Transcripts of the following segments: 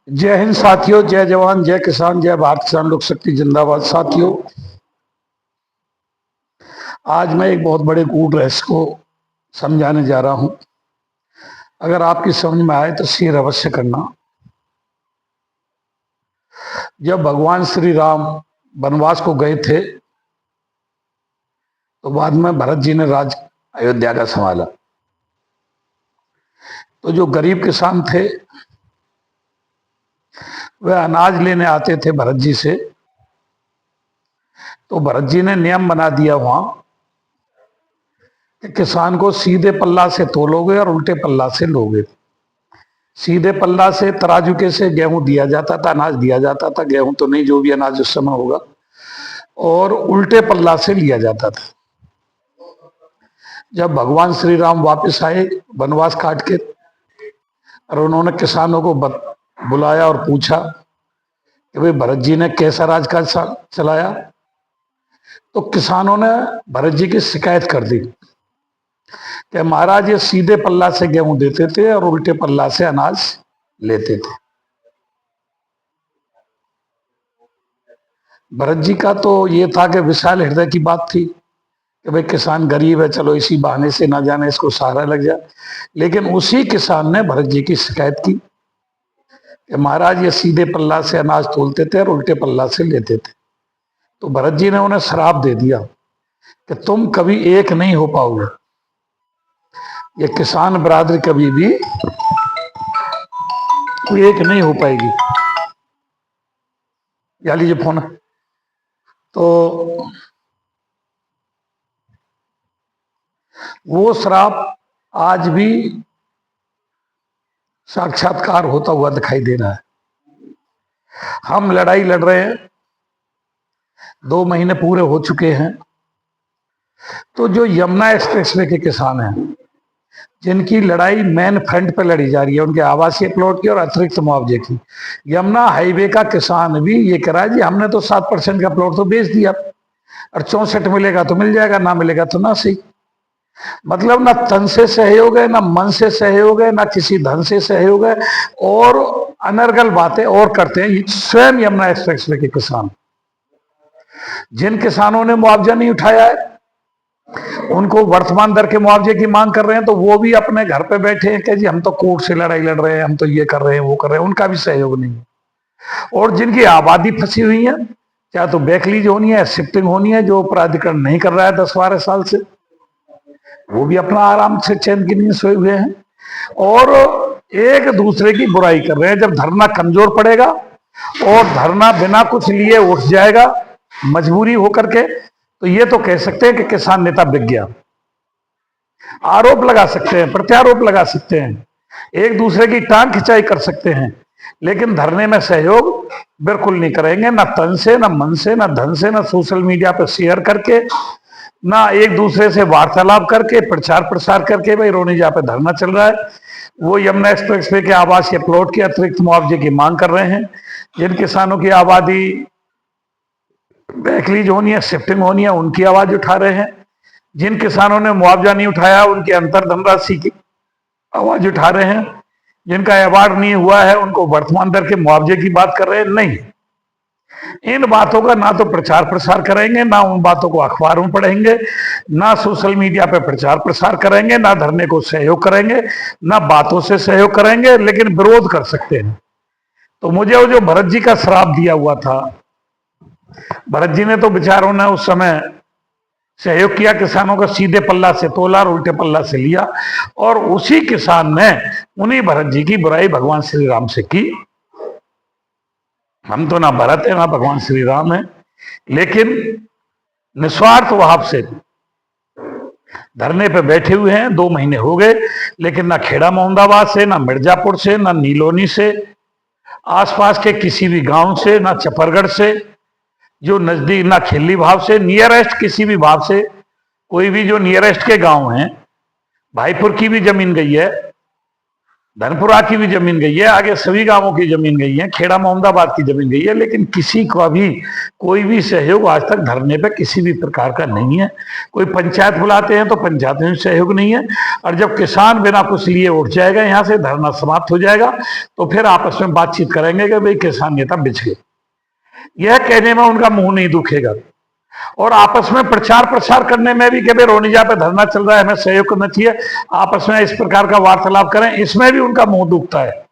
जय हिंद साथियों, जय जवान, जय किसान, जय भारत किसान लोक शक्ति जिंदाबाद। साथियों, आज मैं एक बहुत बड़े गूढ़ रहस्य को समझाने जा रहा हूं। अगर आपकी समझ में आए तो शेयर अवश्य करना। जब भगवान श्री राम वनवास को गए थे तो बाद में भरत जी ने राज अयोध्या का संभाला। तो जो गरीब किसान थे वह अनाज लेने आते थे भरत जी से। तो भरत जी ने नियम बना दिया वहां कि किसान को सीधे पल्ला से तोलोगे और उल्टे पल्ला से लोगे। सीधे पल्ला से तराजू के से गेहूं दिया जाता था, अनाज दिया जाता था, गेहूं तो नहीं, जो भी अनाज उस समय होगा, और उल्टे पल्ला से लिया जाता था। जब भगवान श्री राम वापस आए वनवास काट के और उन्होंने किसानों को बुलाया और पूछा कि भाई भरत जी ने कैसा राजकाज चलाया, तो किसानों ने भरत जी की शिकायत कर दी कि महाराज ये सीधे पल्ला से गेहूं देते थे और उल्टे पल्ला से अनाज लेते थे। भरत जी का तो ये था कि विशाल हृदय की बात थी कि भाई किसान गरीब है, चलो इसी बहाने से ना जाने इसको सहारा लग जाए। लेकिन उसी किसान ने भरत जी की शिकायत की कि महाराज ये सीधे पल्ला से अनाज तोलते थे और उल्टे पल्ला से लेते थे। तो भरत जी ने उन्हें श्राप दे दिया कि तुम कभी एक नहीं हो पाओगे, ये किसान बरादरी कभी भी एक नहीं हो पाएगी। या लीजिए फोन। तो वो श्राप आज भी साक्षात्कार होता हुआ दिखाई दे रहा है। हम लड़ाई लड़ रहे हैं, 2 महीने पूरे हो चुके हैं। तो जो यमुना एक्सप्रेसवे के किसान हैं जिनकी लड़ाई मेन फ्रंट पर लड़ी जा रही है, उनके आवासीय प्लॉट की और अतिरिक्त मुआवजे की, यमुना हाईवे का किसान भी ये कह रहा है जी हमने तो 7% का प्लॉट तो बेच दिया और 64 मिलेगा तो मिल जाएगा, ना मिलेगा तो ना सही। मतलब ना तन से सहयोग है, ना मन से सहयोग है, ना किसी धन से सहयोग है, और अनर्गल बातें और करते हैं स्वयं यमुना एक्सप्रेसवे के किसान। जिन किसानों ने मुआवजा नहीं उठाया है उनको वर्तमान दर के मुआवजे की मांग कर रहे हैं, तो वो भी अपने घर पे बैठे हैं कि जी हम तो कोर्ट से लड़ाई लड़ रहे हैं, हम तो ये कर रहे हैं, वो कर रहे हैं, उनका भी सहयोग नहीं है। और जिनकी आबादी फंसी हुई है, चाहे तो बैकलीज होनी है, शिफ्टिंग होनी है, जो प्राधिकरण नहीं कर रहा है 10-12 साल से, वो भी अपना आराम से चैन की नींद सोए हुए हैं और एक दूसरे की बुराई कर रहे हैं। जब धरना कमजोर पड़ेगा और धरना बिना कुछ लिए उठ जाएगा मजबूरी होकर के, तो ये तो कह सकते हैं कि किसान नेता बिक गया। आरोप लगा सकते हैं, प्रत्यारोप लगा सकते हैं, एक दूसरे की टांग खिंचाई कर सकते हैं, लेकिन धरने में सहयोग बिल्कुल नहीं करेंगे, ना तन से, ना मन से, ना धन से, ना सोशल मीडिया पर शेयर करके, ना एक दूसरे से वार्तालाप करके, प्रचार प्रसार करके। भाई रोनिजा पे धरना चल रहा है, वो यमुना एक्सप्रेसवे के आवास या प्लॉट के अतिरिक्त मुआवजे की मांग कर रहे हैं। जिन किसानों की आबादी बैकलीज होनी है, शिफ्टिंग होनी है, उनकी आवाज उठा रहे हैं। जिन किसानों ने मुआवजा नहीं उठाया उनकी अंतर धनराशि की आवाज उठा रहे हैं। जिनका अवार्ड नहीं हुआ है उनको वर्तमान दर के मुआवजे की बात कर रहे हैं। नहीं, इन बातों का ना तो प्रचार प्रसार करेंगे, ना उन बातों को अखबारों में पढ़ेंगे, ना सोशल मीडिया पे प्रचार प्रसार करेंगे, ना धरने को सहयोग करेंगे, ना बातों से सहयोग करेंगे, लेकिन विरोध कर सकते हैं। तो मुझे वो जो भरत जी का श्राप दिया हुआ था, भरत जी ने तो बेचारों ने उस समय सहयोग किया, किसानों का सीधे पल्ला से तोला और उल्टे पल्ला से लिया, और उसी किसान ने उन्हीं भरत जी की बुराई भगवान श्री राम से की। हम तो ना भरत है ना भगवान श्री राम है, लेकिन निस्वार्थ भाव से धरने पे बैठे हुए हैं। 2 महीने हो गए, लेकिन ना खेड़ा मोहम्मदाबाद से, ना मिर्जापुर से, ना नीलोनी से, आसपास के किसी भी गांव से, ना चपरगढ़ से जो नजदीक, ना खिल्ली भाव से, नियरेस्ट किसी भी भाव से, कोई भी जो नियरेस्ट के गांव हैं, भाईपुर की भी जमीन गई है, धनपुरा की भी जमीन गई है, आगे सभी गांवों की जमीन गई है, खेड़ा मोहम्मदाबाद की जमीन गई है, लेकिन किसी का भी कोई भी सहयोग आज तक धरने पे किसी भी प्रकार का नहीं है। कोई पंचायत बुलाते हैं तो पंचायत में सहयोग नहीं है, और जब किसान बिना कुछ लिए उठ जाएगा यहाँ से, धरना समाप्त हो जाएगा, तो फिर आपस में बातचीत करेंगे कि भाई किसान नेता बिछ गए। यह कहने में उनका मुंह नहीं दुखेगा, और आपस में प्रचार प्रसार करने में भी कि भाई रोनिजा पे धरना चल रहा है, हमें सहयोग करना चाहिए, आपस में इस प्रकार का वार्तालाप करें, इसमें भी उनका मुंह दुखता है।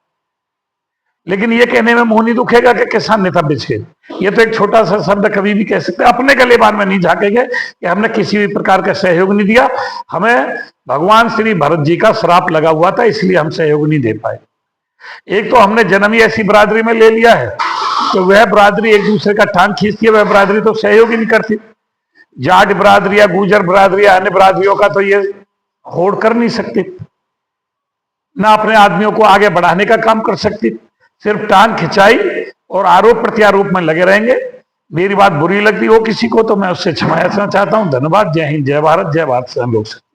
लेकिन ये कहने में मुंह नहीं दुखेगा कि किसान नेता बिछ गए। ये तो एक छोटा सा शब्द कभी भी कह सकते हैं, अपने गलेबान में नहीं झाकेंगे कि हमने किसी भी प्रकार का सहयोग नहीं दिया, हमें भगवान श्री भरत जी का श्राप लगा हुआ था, इसलिए हम सहयोग नहीं दे पाए। एक तो हमने जन्म ही ऐसी बरादरी में ले लिया है तो वह बरादरी एक दूसरे का टांग खींचती है, वह बरादरी तो सहयोग ही नहीं करती। जाट बरादरी या गुजर बरादरी या अन्य बरादरियों का तो ये होड़ कर नहीं सकती, ना अपने आदमियों को आगे बढ़ाने का काम कर सकती, सिर्फ टांग खिंचाई और आरोप प्रत्यारोप में लगे रहेंगे। मेरी बात बुरी लगती हो किसी को तो मैं उससे क्षमा याचना चाहता हूं। धन्यवाद। जय हिंद, जय भारत, जय भारत से हम लोग से।